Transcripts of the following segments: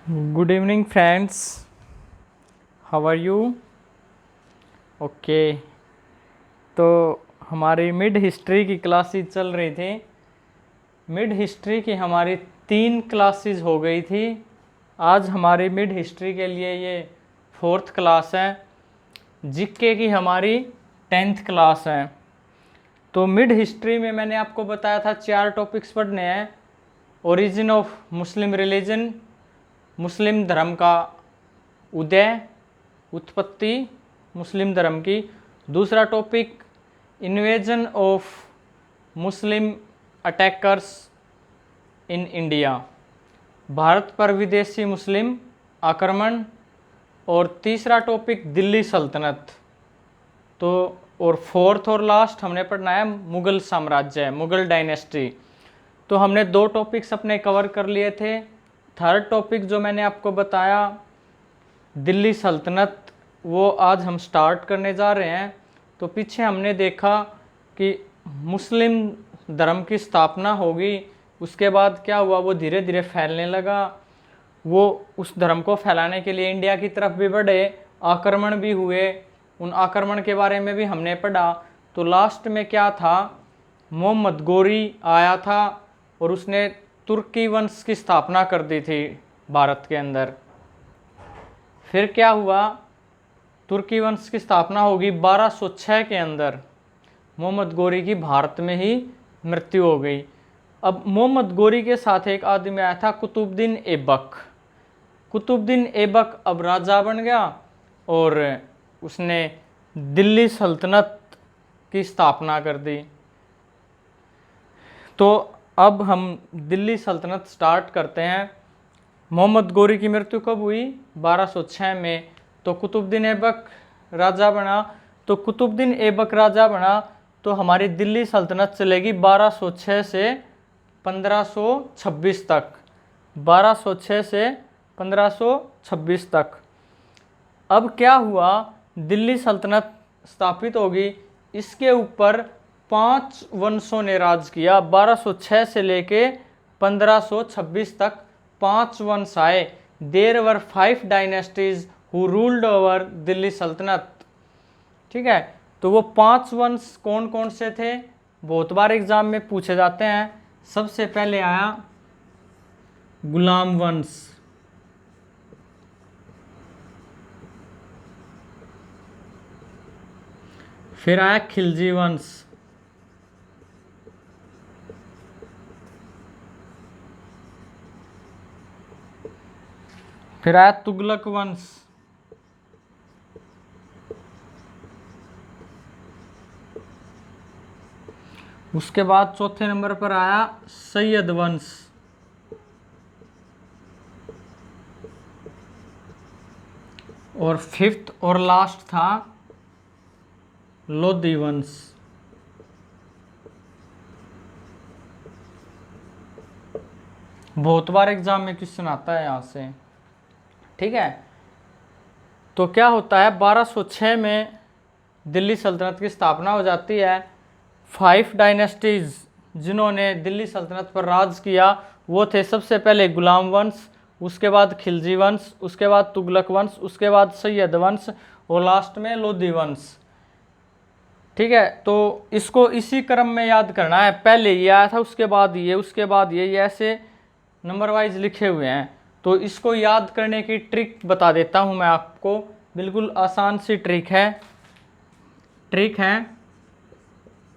Good evening, friends. How are you? Okay तो हमारी mid history की क्लासेस चल रही थी। मिड हिस्ट्री की हमारी 3 क्लासेस हो गई थी। आज हमारी मिड हिस्ट्री के लिए ये 4th क्लास है। जीके की हमारी 10th क्लास है। तो मिड हिस्ट्री में मैंने आपको बताया था 4 टॉपिक्स पढ़ने हैं। ओरिजिन ऑफ मुस्लिम रिलीजन, मुस्लिम धर्म का उदय, उत्पत्ति मुस्लिम धर्म की। दूसरा topic invasion of Muslim attackers in India, Bharat पर विदेशी मुस्लिम आक्रमण। और तीसरा टॉपिक दिल्ली सल्तनत। तो और 4th और लास्ट हमने पढ़ना है मुग़ल साम्राज्य, मुग़ल डायनेस्टी। तो हमने 2 टॉपिक्स अपने कवर कर लिए थे। 3rd टॉपिक जो मैंने आपको बताया दिल्ली सल्तनत, वो आज हम स्टार्ट करने जा रहे हैं। तो पीछे हमने देखा कि मुस्लिम धर्म की स्थापना होगी, उसके बाद क्या हुआ, वो धीरे धीरे फैलने लगा। वो उस धर्म को फैलाने के लिए इंडिया की तरफ भी बढ़े, आक्रमण भी हुए। उन आक्रमण के बारे में भी हमने पढ़ा। तो लास्ट में क्या था, मोहम्मद गोरी आया था और उसने तुर्की वंश की स्थापना कर दी थी भारत के अंदर। फिर क्या हुआ, तुर्की वंश की स्थापना होगी 1206 के अंदर। मोहम्मद गोरी की भारत में ही मृत्यु हो गई। अब मोहम्मद गोरी के साथ एक आदमी आया था, कुतुबुद्दीन ऐबक। कुतुबुद्दीन ऐबक अब राजा बन गया और उसने दिल्ली सल्तनत की स्थापना कर दी। तो अब हम दिल्ली सल्तनत स्टार्ट करते हैं। मोहम्मद गोरी की मृत्यु कब हुई, 1206 में। तो कुतुबुद्दीन ऐबक राजा बना। तो कुतुबुद्दीन ऐबक राजा बना तो हमारी दिल्ली सल्तनत चलेगी 1206 से 1526 तक। 1206 से 1526 तक। अब क्या हुआ, दिल्ली सल्तनत स्थापित होगी, इसके ऊपर 5 वंशों ने राज किया। 1206 से लेके 1526 तक 5 वंश आए। There were 5 dynasties who ruled over Delhi सल्तनत। ठीक है, तो वो 5 वंश कौन कौन से थे, बहुत बार एग्जाम में पूछे जाते हैं। सबसे पहले आया गुलाम वंश। फिर आया खिलजी वंश। फिर आया तुगलक वंश। उसके बाद चौथे नंबर पर आया सैयद वंश। और 5th और लास्ट था लोधी वंश। बहुत बार एग्जाम में क्वेश्चन आता है यहाँ से। ठीक है, तो क्या होता है, 1206 में दिल्ली सल्तनत की स्थापना हो जाती है। 5 डायनेस्टीज जिन्होंने दिल्ली सल्तनत पर राज किया वो थे, सबसे पहले गुलाम वंश, उसके बाद खिलजी वंश, उसके बाद तुगलक वंश, उसके बाद सैयद वंश और लास्ट में लोधी वंश। ठीक है, तो इसको इसी क्रम में याद करना है। पहले ये आया था, उसके बाद ये, उसके बाद ये ऐसे नंबर वाइज लिखे हुए हैं। तो इसको याद करने की ट्रिक बता देता हूं मैं आपको, बिल्कुल आसान सी ट्रिक है।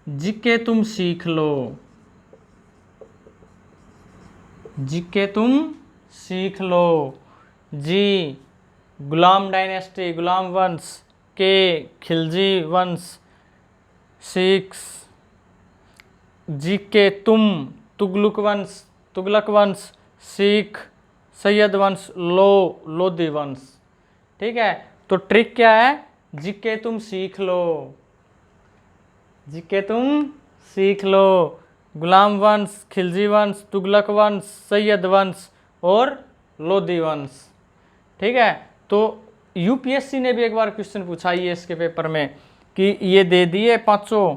जीके तुम सीख लो, जीके तुम सीख लो। जी गुलाम डायनेस्टी, गुलाम वंश। के खिलजी वंश। 6 जीके तुम तुगलक वंश, तुगलक वंश। सिख सैयद वंश। लोधी वंश। ठीक है, तो ट्रिक क्या है, जीके तुम सीख लो, जीके तुम सीख लो। गुलाम वंश, खिलजी वंश, तुगलक वंश, सैयद वंश और लोधी वंश। ठीक है, तो यूपीएससी ने भी एक बार क्वेश्चन पूछा ये इसके पेपर में कि ये दे दिए पांचों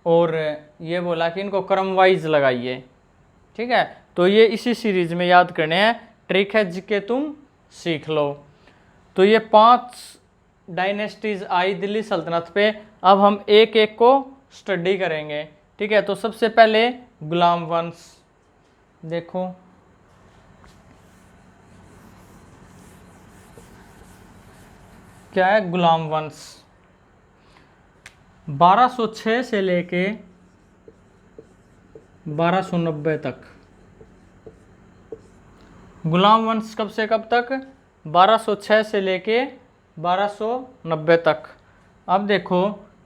और ये बोला कि इनको क्रम वाइज लगाइए। ठीक है, तो ये इसी सीरीज में याद करने हैं। ट्रिक है जीके तुम सीख लो। तो ये 5 डायनेस्टीज आई दिल्ली सल्तनत पे। अब हम एक एक को स्टडी करेंगे, ठीक है। तो सबसे पहले गुलाम वंश देखो, क्या है गुलाम वंश। 1206 से लेके 1290 तक। गुलाम वंश कब से कब तक? 1206 से लेके 1290 तक। अब देखो,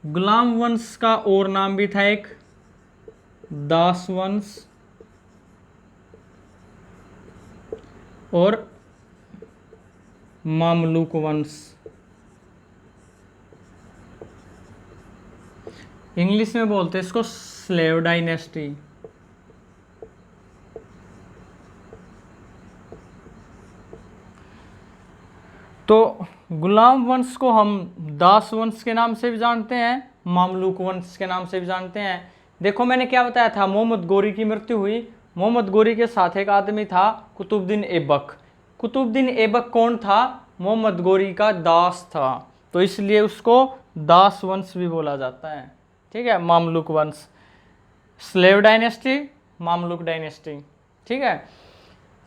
गुलाम वंश का और नाम भी था एक, दास वंश और मामलुक वंश। इंग्लिश में बोलते हैं इसको स्लेव डायनेस्टी। तो गुलाम वंश को हम दास वंश के नाम से भी जानते हैं, मामलुक वंश के नाम से भी जानते हैं। देखो मैंने क्या बताया था, मोहम्मद गोरी की मृत्यु हुई। मोहम्मद गोरी के साथ एक आदमी था कुतुबुद्दीन ऐबक। कुतुबुद्दीन ऐबक कौन था? मोहम्मद गोरी का दास था, तो इसलिए उसको दास वंश भी बोला जाता है, ठीक है। मामलुक वंश, स्लेव डायनेस्टी, मामलुक डायनेस्टी, ठीक है।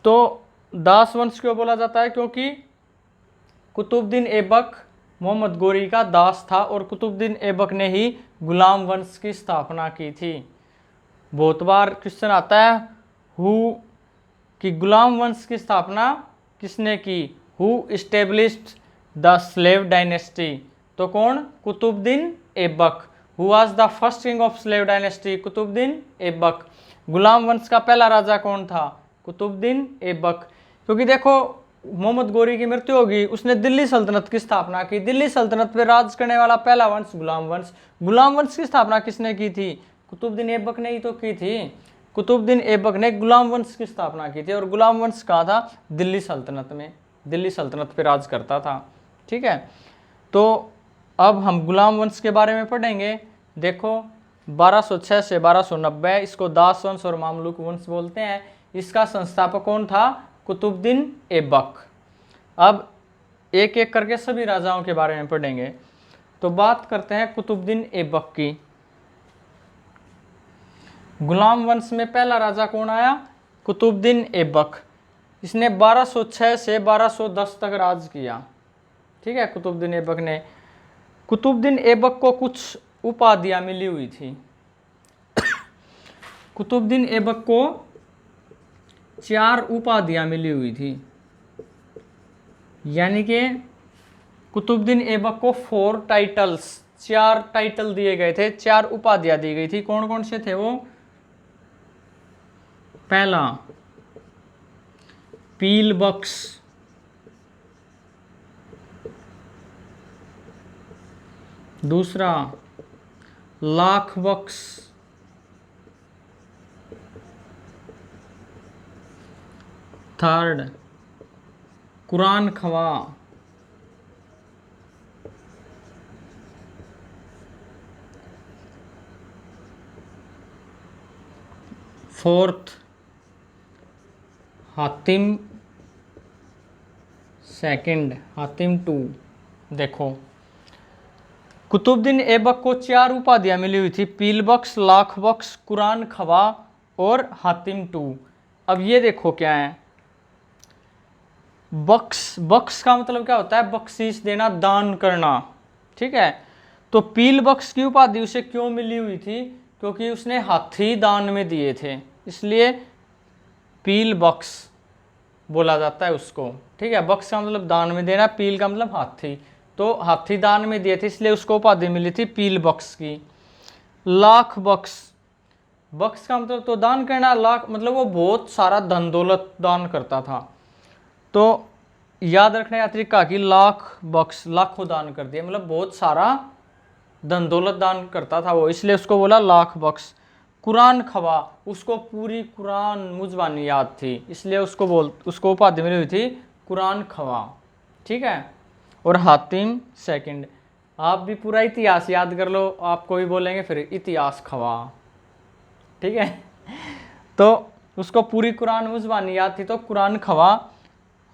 तो दास वंश क्यों बोला जाता है? क्योंकि कुतुबुद्दीन ऐबक मोहम्मद गोरी का दास था और कुतुबुद्दीन ऐबक ने ही गुलाम वंश की स्थापना की थी। बहुत बार क्वेश्चन आता है हु कि गुलाम वंश की स्थापना किसने की? Who established the slave dynasty? तो कौन? Qutbuddin Aibak. Who was the first king of slave dynasty? Qutbuddin Aibak. गुलाम वंश का पहला राजा कौन था? कुतुबुद्दीन ऐबक। क्योंकि देखो मोहम्मद गोरी की मृत्यु होगी, उसने दिल्ली सल्तनत की स्थापना की। दिल्ली सल्तनत पे राज करने वाला पहला वंश गुलाम वंश। गुलाम वंश की स्थापना किसने की थी? कुतुबुद्दीन ऐबक ने ही तो की थी। कुतुबुद्दीन ऐबक ने गुलाम वंश की स्थापना की थी और गुलाम वंश कहाँ था? दिल्ली सल्तनत में, दिल्ली सल्तनत पे राज करता था, ठीक है। तो अब हम गुलाम वंश के बारे में पढ़ेंगे। देखो 1206 से 1290 इसको दास वंश और मामलुक वंश बोलते हैं। इसका संस्थापक कौन था? कुतुबुद्दीन ऐबक। अब एक एक करके सभी राजाओं के बारे में पढ़ेंगे। तो बात करते हैं कुतुबुद्दीन ऐबक की। गुलाम वंश में पहला राजा कौन आया? कुतुबुद्दीन ऐबक। इसने 1206 से 1210 तक राज किया, ठीक है। कुतुबुद्दीन ऐबक ने, कुतुबुद्दीन ऐबक को कुछ उपाधियां मिली हुई थी। कुतुबुद्दीन ऐबक को 4 उपाधियां मिली हुई थी, यानी कि कुतुबुद्दीन ऐबक को 4 टाइटल्स, 4 टाइटल दिए गए थे, 4 उपाधियां दी गई थी। कौन कौन से थे वो? पहला पील बख्श, दूसरा लाख बख्श, थर्ड कुरान खवा, फोर्थ हातिम सेकंड, हातिम 2। देखो कुतुबुद्दीन ऐबक को 4 उपाधियां मिली हुई थी, पील बख्श, लाख बख्श, कुरान खवा और हातिम 2। अब ये देखो क्या है, बख्श, बख्श का मतलब क्या होता है? बख्शीश देना, दान करना, ठीक है। तो पील बख्श की उपाधि उसे क्यों मिली हुई थी? क्योंकि उसने हाथी दान में दिए थे, इसलिए पील बख्श बोला जाता है उसको, ठीक है। बख्श का मतलब दान में देना, पील का मतलब हाथी, तो हाथी दान में दिए थे इसलिए उसको उपाधि मिली थी पील बख्श की। लाख बख्श, बख्श का मतलब तो दान करना, लाख मतलब वो बहुत सारा धन दौलत दान करता था। तो याद रखने का तरीका कि लाख बख्श, लाखों दान कर दिए, मतलब बहुत सारा धन दौलत दान करता था वो, इसलिए उसको बोला लाख बख्श। कुरान खवा, उसको पूरी कुरान मुजबानी याद थी, इसलिए उसको उपाधि मिली हुई थी कुरान खवा, ठीक है। और हातिम सेकंड। आप भी पूरा इतिहास याद कर लो, आपको भी बोलेंगे फिर इतिहास खवा, ठीक है। तो उसको पूरी कुरान मुजबानी याद थी, तो कुरान खवा।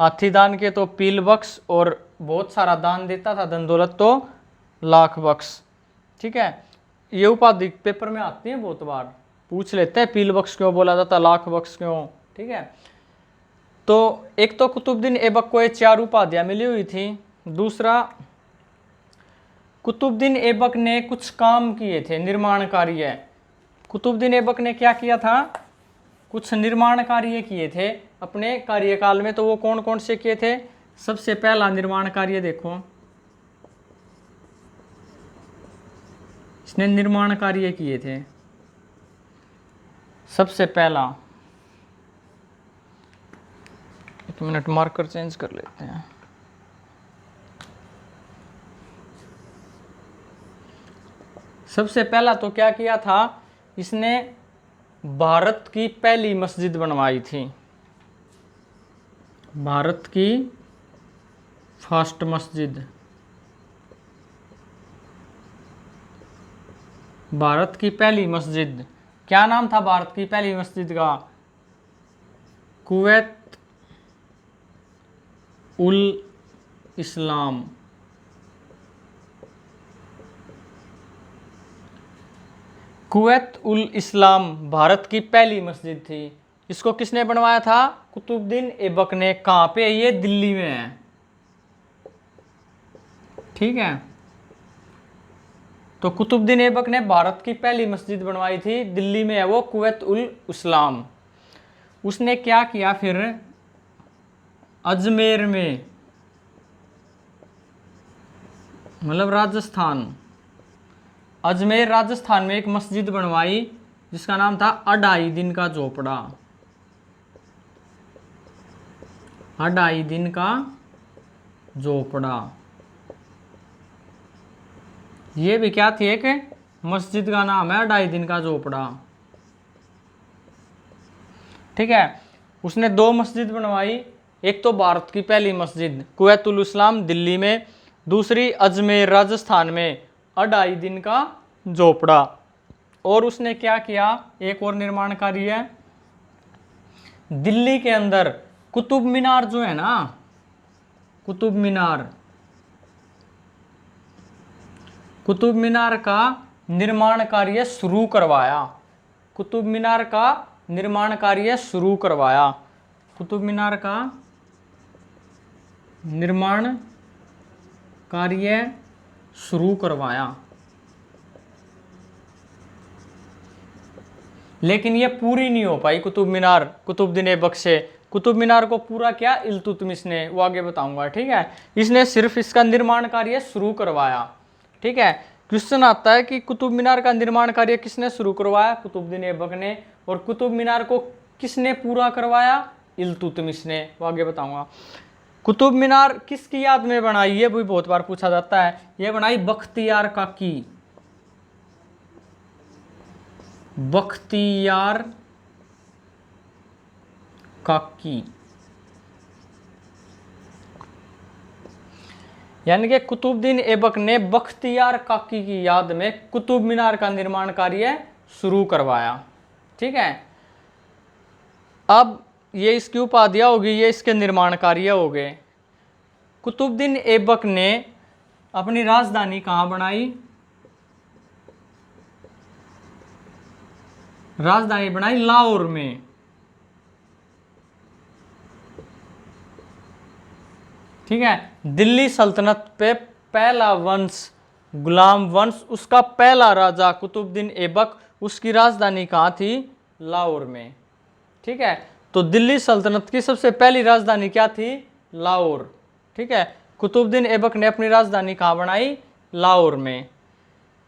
हाथी दान के तो पील बख्श, और बहुत सारा दान देता था, धन दौलत तो लाख बख्श। ठीक है, ये उपाधि पेपर में आती है, बहुत बार पूछ लेते हैं, पील बख्श क्यों बोला जाता, लाख बख्श क्यों। ठीक है, तो एक तो कुतुबुद्दीन ऐबक को ये 4 उपाधियां मिली हुई थी। दूसरा, कुतुबुद्दीन ऐबक ने कुछ काम किए थे, निर्माण कार्य। कुतुबुद्दीन ऐबक ने क्या किया था, कुछ निर्माण कार्य किए थे अपने कार्यकाल में। तो वो कौन कौन से किए थे? सबसे पहला निर्माण कार्य देखो, इसने निर्माण कार्य किए थे। सबसे पहला, 1 मिनट मार्कर चेंज कर लेते हैं। सबसे पहला तो क्या किया था, इसने भारत की पहली मस्जिद बनवाई थी, भारत की फर्स्ट मस्जिद, भारत की पहली मस्जिद। क्या नाम था भारत की पहली मस्जिद का? कुवैत उल इस्लाम। कुवैत उल इस्लाम भारत की पहली मस्जिद थी। इसको किसने बनवाया था? कुतुबुद्दीन ऐबक ने। कहाँ पे? ये दिल्ली में है। ठीक है, तो कुतुबुद्दीन ऐबक ने भारत की पहली मस्जिद बनवाई थी, दिल्ली में है वो, कुवैत उल इस्लाम। उसने क्या किया फिर, अजमेर में, मतलब राजस्थान, अजमेर राजस्थान में एक मस्जिद बनवाई जिसका नाम था अढ़ाई दिन का झोपड़ा, अढ़ाई दिन का झोपड़ा। ये भी क्या थी, एक मस्जिद का नाम है अढ़ाई दिन का झोपड़ा। ठीक है, उसने 2 मस्जिद बनवाई, एक तो भारत की पहली मस्जिद कुवैत उल इस्लाम दिल्ली में, दूसरी अजमेर राजस्थान में अढ़ाई दिन का झोपड़ा। और उसने क्या किया, एक और निर्माण कार्य है, दिल्ली के अंदर कुतुब मीनार जो है ना, कुतुब मीनार, कुतुब मीनार का निर्माण कार्य शुरू करवाया, कुतुब मीनार का निर्माण कार्य शुरू करवाया, कुतुब मीनार का निर्माण कार्य शुरू करवाया। लेकिन ये पूरी नहीं हो पाई कुतुब मीनार कुतुबुद्दीन ऐबक से। कुतुब मीनार को पूरा क्या, इल्तुतमिश ने, वो आगे बताऊंगा। ठीक है, इसने सिर्फ इसका निर्माण कार्य शुरू करवाया। ठीक है, क्वेश्चन आता है कि कुतुब मीनार का निर्माण कार्य किसने शुरू करवाया? कुतुबुद्दीन ऐबक ने। और कुतुब मीनार को किसने पूरा करवाया? इल्तुतमिश ने, वो आगे बताऊंगा। कुतुब मीनार किसकी याद में बनाई है, वो बहुत बार पूछा जाता है। ये बनाई बख्तियार काकी, बख्तियार काकी। यानी कि कुतुबुद्दीन ऐबक ने बख्तियार काकी की याद में कुतुब मीनार का निर्माण कार्य शुरू करवाया। ठीक है, अब ये इसकी उपाधियां होगी, ये इसके निर्माण कार्य हो गए। कुतुबुद्दीन ऐबक ने अपनी राजधानी कहाँ बनाई? राजधानी बनाई लाहौर में। ठीक है, दिल्ली सल्तनत पे पहला वंश, गुलाम वंश, उसका पहला राजा कुतुबुद्दीन ऐबक, उसकी राजधानी कहाँ थी? लाहौर में। ठीक है, तो दिल्ली सल्तनत की सबसे पहली राजधानी क्या थी? लाहौर। ठीक है, कुतुबुद्दीन ऐबक ने अपनी राजधानी कहाँ बनाई? लाहौर में।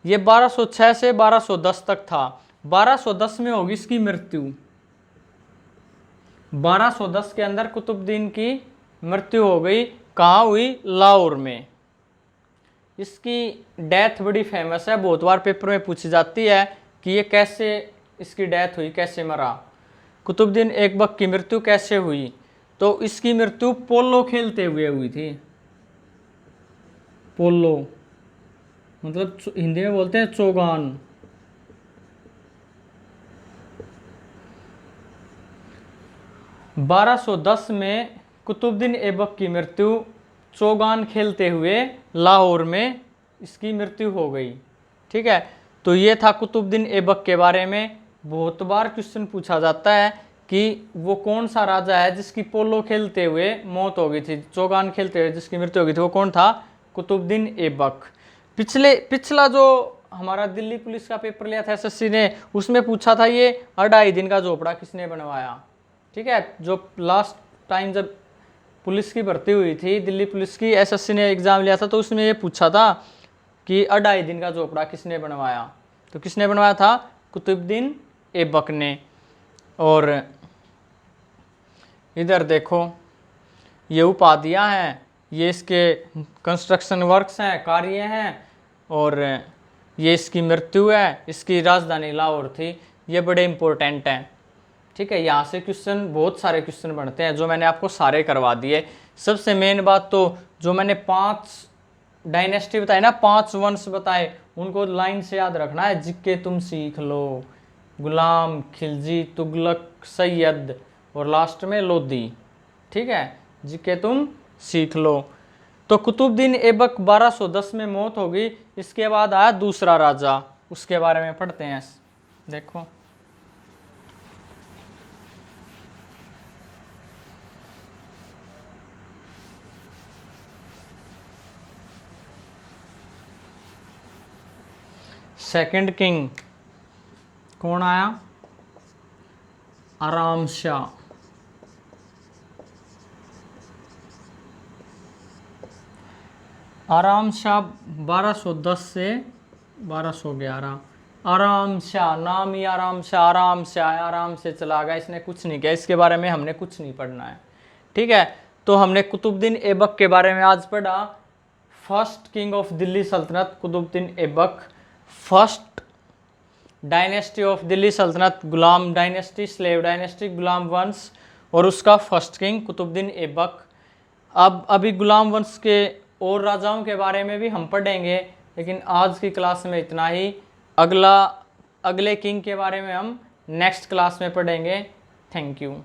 ये 1206 से 1210 तक था। 1210 में होगी इसकी मृत्यु। 1210 के अंदर कुतुबुद्दीन की मृत्यु हो गई। कहाँ हुई? लाहौर में। इसकी डेथ बड़ी फेमस है, बहुत बार पेपर में पूछी जाती है कि ये कैसे, इसकी डेथ हुई, कैसे मरा, कुतुबुद्दीन ऐबक की मृत्यु कैसे हुई? तो इसकी मृत्यु पोलो खेलते हुए हुई थी। पोलो मतलब हिंदी में बोलते हैं चौगान। 1210 में कुतुबुद्दीन ऐबक की मृत्यु चौगान खेलते हुए लाहौर में इसकी मृत्यु हो गई। ठीक है, तो ये था कुतुबुद्दीन ऐबक के बारे में। बहुत बार क्वेश्चन पूछा जाता है कि वो कौन सा राजा है जिसकी पोलो खेलते हुए मौत हो गई थी, चौगान खेलते हुए जिसकी मृत्यु हो गई थी, वो कौन था? कुतुबुद्दीन ऐबक। पिछला जो हमारा दिल्ली पुलिस का पेपर लिया था एसएससी ने, उसमें पूछा था ये 2.5 दिन का झोपड़ा किसने बनवाया। ठीक है, जो लास्ट टाइम जब पुलिस की भर्ती हुई थी, दिल्ली पुलिस की, एसएससी ने एग्जाम लिया था, तो उसमें ये पूछा था कि 2.5 दिन का झोपड़ा किसने बनवाया। तो किसने बनवाया था? कुतुबुद्दीन ऐबक ने। और इधर देखो ये उपाधियां हैं, ये इसके कंस्ट्रक्शन वर्क्स हैं, कार्य हैं, और ये इसकी मृत्यु है। इसकी राजधानी लाहौर थी। ये बड़े इंपॉर्टेंट हैं। ठीक है, यहाँ से क्वेश्चन, बहुत सारे क्वेश्चन बनते हैं, जो मैंने आपको सारे करवा दिए। सबसे मेन बात तो जो मैंने 5 डायनेस्टी बताए ना, 5 वंश बताए, उनको लाइन से याद रखना है। जिक्के तुम सीख लो, गुलाम, खिलजी, तुगलक, सैयद, और लास्ट में लोदी। ठीक है, जिक्के तुम सीख लो। तो कुतुबुद्दीन ऐबक 1210 में मौत हो गई। इसके बाद आया दूसरा राजा, उसके बारे में पढ़ते हैं। देखो, सेकंड किंग कौन आया? आराम शाह। आराम शाह 1210 से 1211। आराम शाह, नाम ही आराम शाह, आराम से आया, आराम से चला गया, इसने कुछ नहीं किया। इसके बारे में हमने कुछ नहीं पढ़ना है। ठीक है, तो हमने कुतुबुद्दीन ऐबक के बारे में आज पढ़ा। फर्स्ट किंग ऑफ दिल्ली सल्तनत Qutbuddin Aibak, first dynasty of Delhi सल्तनत गुलाम डायनेस्टी, स्लेव डायनेस्टी, गुलाम वंश, और उसका फर्स्ट किंग कुतुबुद्दीन ऐबक। अब अभी गुलाम वंश के और राजाओं के बारे में भी हम पढ़ेंगे, लेकिन आज की क्लास में इतना ही। अगले किंग के बारे में हम नेक्स्ट क्लास में पढ़ेंगे। Thank you.